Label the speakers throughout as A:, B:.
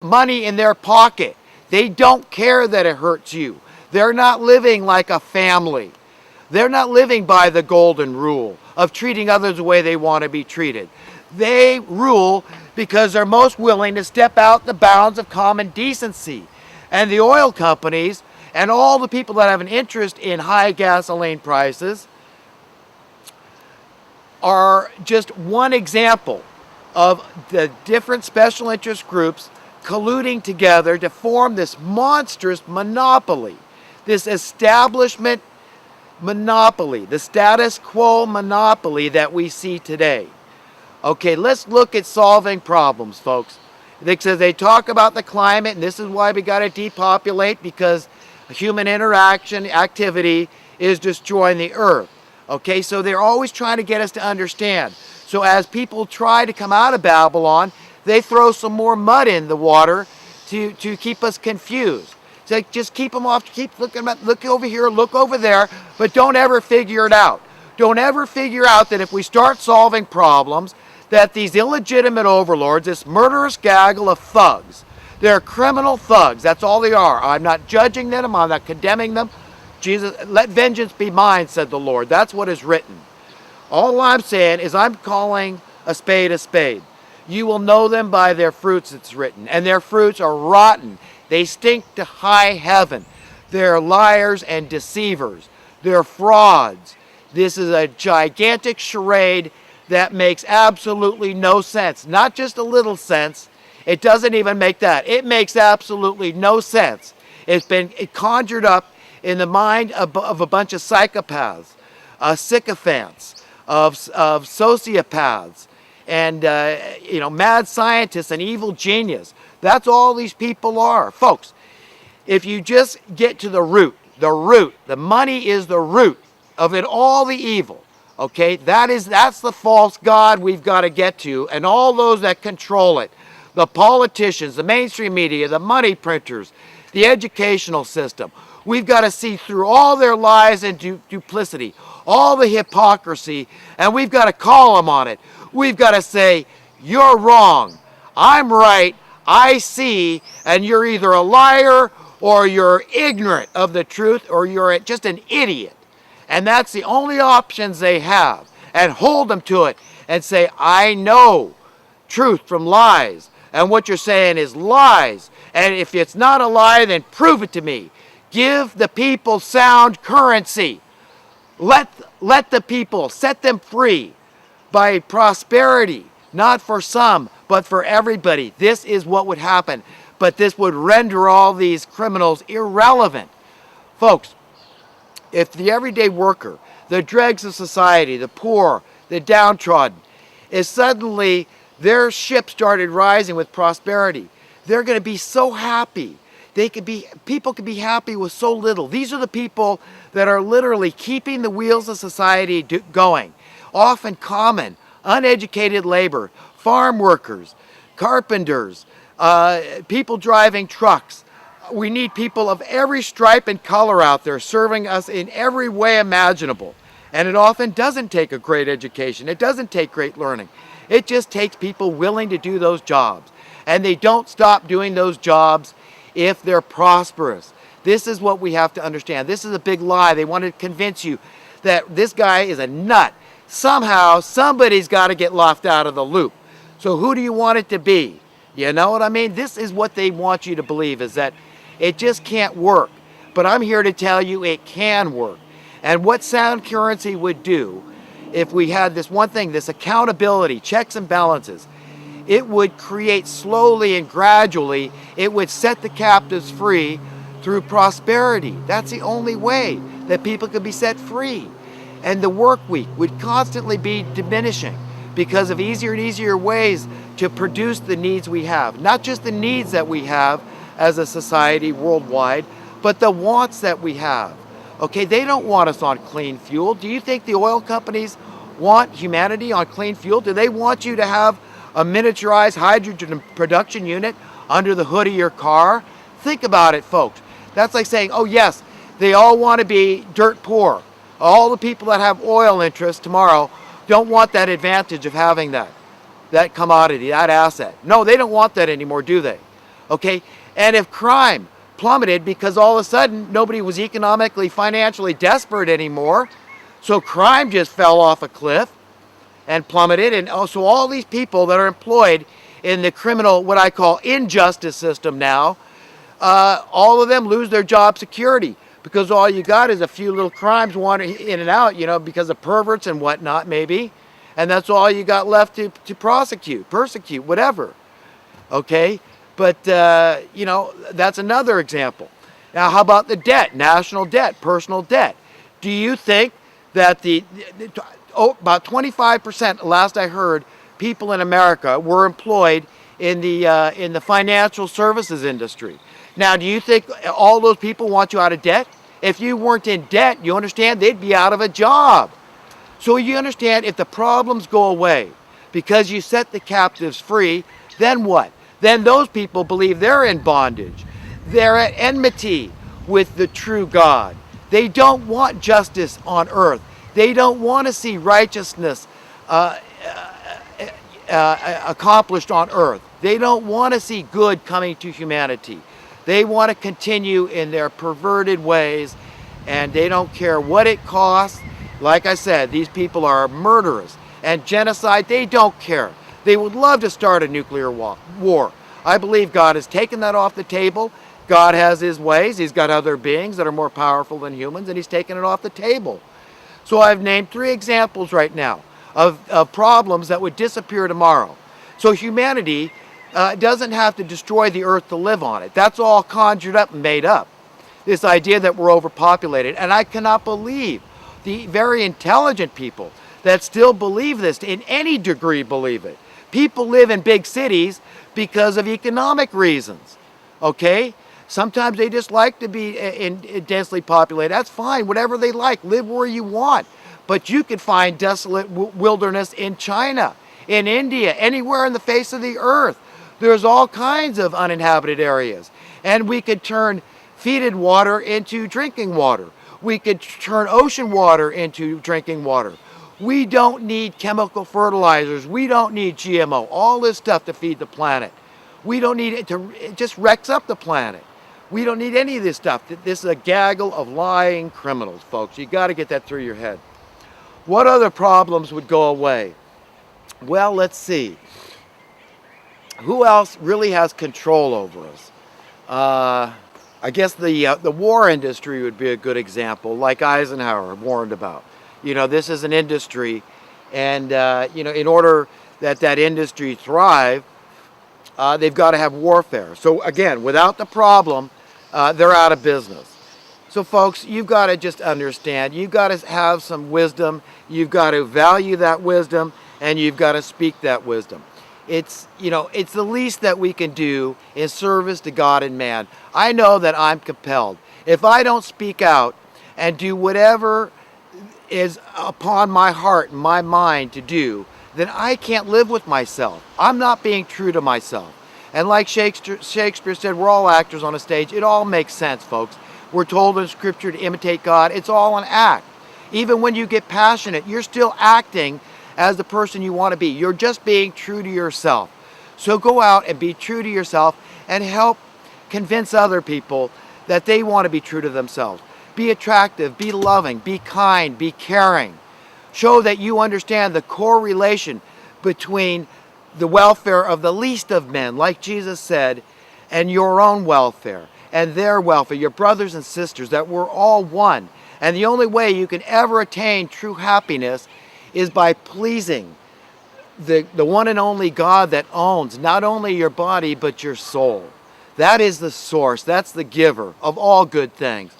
A: money in their pocket. They don't care that it hurts you. They're not living like a family. They're not living by the golden rule of treating others the way they want to be treated. They rule because they're most willing to step out the bounds of common decency. And the oil companies and all the people that have an interest in high gasoline prices are just one example of the different special interest groups colluding together to form this monstrous monopoly, this establishment monopoly, the status quo monopoly that we see today. Okay, let's look at solving problems, folks. Because they talk about the climate, and this is why we got to depopulate, because human interaction, activity is destroying the earth. Okay, so they're always trying to get us to understand. So as people try to come out of Babylon, they throw some more mud in the water to keep us confused. It's like, just keep them off, keep looking, look over here, look over there, but don't ever figure it out. Don't ever figure out that if we start solving problems, that these illegitimate overlords, this murderous gaggle of thugs, they're criminal thugs, that's all they are. I'm not judging them, I'm not condemning them. Jesus, let vengeance be mine, said the Lord. That's what is written. All I'm saying is I'm calling a spade a spade. You will know them by their fruits, it's written. And their fruits are rotten. They stink to high heaven. They're liars and deceivers. They're frauds. This is a gigantic charade that makes absolutely no sense. Not just a little sense. It doesn't even make that. It makes absolutely no sense. It's been conjured up in the mind of a bunch of psychopaths, sycophants, of sociopaths, and mad scientists and evil genius. That's all these people are. Folks, if you just get to the root, the money is the root of it, all the evil. Okay, that's the false god we've got to get to, and all those that control it. The politicians, the mainstream media, the money printers, the educational system. We've got to see through all their lies and duplicity, all the hypocrisy, and we've got to call them on it. We've got to say, you're wrong, I'm right, I see, and you're either a liar or you're ignorant of the truth or you're just an idiot. And that's the only options they have. And hold them to it and say, I know truth from lies. And what you're saying is lies. And if it's not a lie, then prove it to me. Give the people sound currency. Let the people, set them free by prosperity, not for some, but for everybody. This is what would happen. But this would render all these criminals irrelevant. Folks, if the everyday worker, the dregs of society, the poor, the downtrodden, is suddenly their ship started rising with prosperity, they're going to be so happy. People can be happy with so little. These are the people that are literally keeping the wheels of society going. Often common, uneducated labor, farm workers, carpenters, people driving trucks. We need people of every stripe and color out there serving us in every way imaginable. And it often doesn't take a great education. It doesn't take great learning. It just takes people willing to do those jobs. And they don't stop doing those jobs if they're prosperous. This is what we have to understand. This is a big lie. They want to convince you that this guy is a nut. Somehow, somebody's got to get left out of the loop. So who do you want it to be? You know what I mean? This is what they want you to believe, is that it just can't work. But I'm here to tell you it can work. And what sound currency would do, if we had this one thing, this accountability, checks and balances, it would create slowly and gradually, it would set the captives free through prosperity. That's the only way that people could be set free. And the work week would constantly be diminishing because of easier and easier ways to produce the needs we have. Not just the needs that we have as a society worldwide, but the wants that we have. Okay, they don't want us on clean fuel. Do you think the oil companies want humanity on clean fuel? Do they want you to have a miniaturized hydrogen production unit under the hood of your car? Think about it, folks. That's like saying, oh yes, they all want to be dirt poor. All the people that have oil interests tomorrow don't want that advantage of having that commodity, that asset. No, they don't want that anymore, do they? Okay? And if crime plummeted because all of a sudden nobody was economically, financially desperate anymore, so crime just fell off a cliff and plummeted, and also all these people that are employed in the criminal, what I call injustice system now, all of them lose their job security because all you got is a few little crimes wandering in and out, you know, because of perverts and whatnot maybe, and that's all you got left to persecute, whatever. Okay, but you know, that's another example. Now, how about the debt, national debt, personal debt? Do you think that about 25%, last I heard, people in America were employed in the financial services industry? Now, do you think all those people want you out of debt? If you weren't in debt, you understand, they'd be out of a job. So you understand, if the problems go away because you set the captives free, then what? Then those people believe they're in bondage. They're at enmity with the true God. They don't want justice on earth. They don't want to see righteousness accomplished on earth. They don't want to see good coming to humanity. They want to continue in their perverted ways, and they don't care what it costs. Like I said, these people are murderers. And genocide, they don't care. They would love to start a nuclear war. I believe God has taken that off the table. God has his ways. He's got other beings that are more powerful than humans, and he's taken it off the table. So I've named 3 examples right now of problems that would disappear tomorrow. So humanity doesn't have to destroy the earth to live on it. That's all conjured up and made up. This idea that we're overpopulated. And I cannot believe the very intelligent people that still believe this, in any degree believe it. People live in big cities because of economic reasons, okay? Sometimes they just like to be in densely populated. That's fine, whatever they like. Live where you want. But you could find desolate wilderness in China, in India, anywhere in the face of the earth. There's all kinds of uninhabited areas. And we could turn fetid water into drinking water. We could turn ocean water into drinking water. We don't need chemical fertilizers. We don't need GMO. All this stuff to feed the planet. We don't need it it just wrecks up the planet. We don't need any of this stuff. This is a gaggle of lying criminals, folks. You got to get that through your head. What other problems would go away? Well, let's see. Who else really has control over us? I guess the war industry would be a good example, like Eisenhower warned about. You know, this is an industry, and you know, in order that industry thrive, they've got to have warfare. So again, without the problem, they're out of business. So folks, you've got to just understand, you've got to have some wisdom, you've got to value that wisdom, and you've got to speak that wisdom. It's, you know, it's the least that we can do in service to God and man. I know that I'm compelled. If I don't speak out and do whatever is upon my heart and my mind to do, then I can't live with myself. I'm not being true to myself. And like Shakespeare said, we're all actors on a stage. It all makes sense, folks. We're told in Scripture to imitate God. It's all an act. Even when you get passionate, you're still acting as the person you want to be. You're just being true to yourself. So go out and be true to yourself and help convince other people that they want to be true to themselves. Be attractive, be loving, be kind, be caring. Show that you understand the correlation between the welfare of the least of men, like Jesus said, and your own welfare and their welfare, your brothers and sisters, that we're all one. And the only way you can ever attain true happiness is by pleasing the one and only God that owns not only your body but your soul. That is the source, that's the giver of all good things.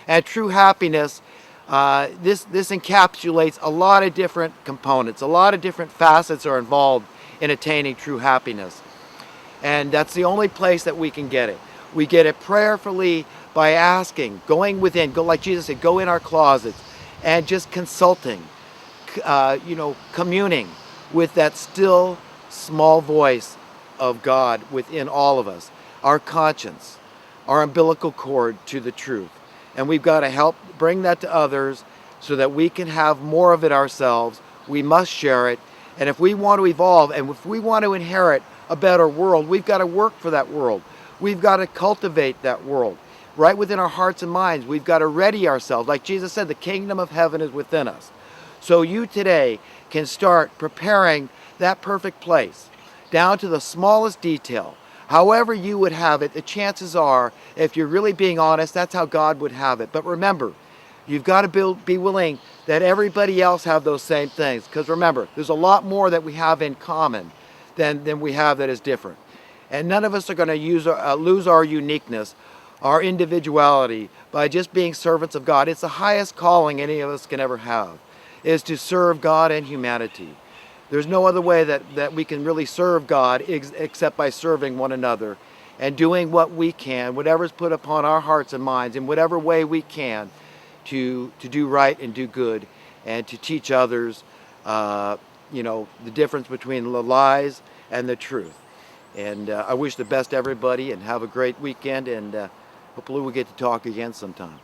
A: And true happiness, this encapsulates a lot of different components, a lot of different facets are involved in attaining true happiness. And that's the only place that we can get it. We get it prayerfully by asking, going within, go like Jesus said, go in our closets and just consulting, you know, communing with that still small voice of God within all of us, our conscience, our umbilical cord to the truth. And we've got to help bring that to others so that we can have more of it ourselves. We must share it. And if we want to evolve and if we want to inherit a better world, we've got to work for that world. We've got to cultivate that world right within our hearts and minds. We've got to ready ourselves. Like Jesus said, the kingdom of heaven is within us. So you today can start preparing that perfect place down to the smallest detail. However you would have it, the chances are, if you're really being honest, that's how God would have it. But remember, you've got to be willing that everybody else have those same things. Because remember, there's a lot more that we have in common than we have that is different. And none of us are going to lose our uniqueness, our individuality, by just being servants of God. It's the highest calling any of us can ever have, is to serve God and humanity. There's no other way that we can really serve God except by serving one another and doing what we can, whatever's put upon our hearts and minds, in whatever way we can, to do right and do good, and to teach others, the difference between the lies and the truth. And I wish the best to everybody, and have a great weekend, and hopefully we'll get to talk again sometime.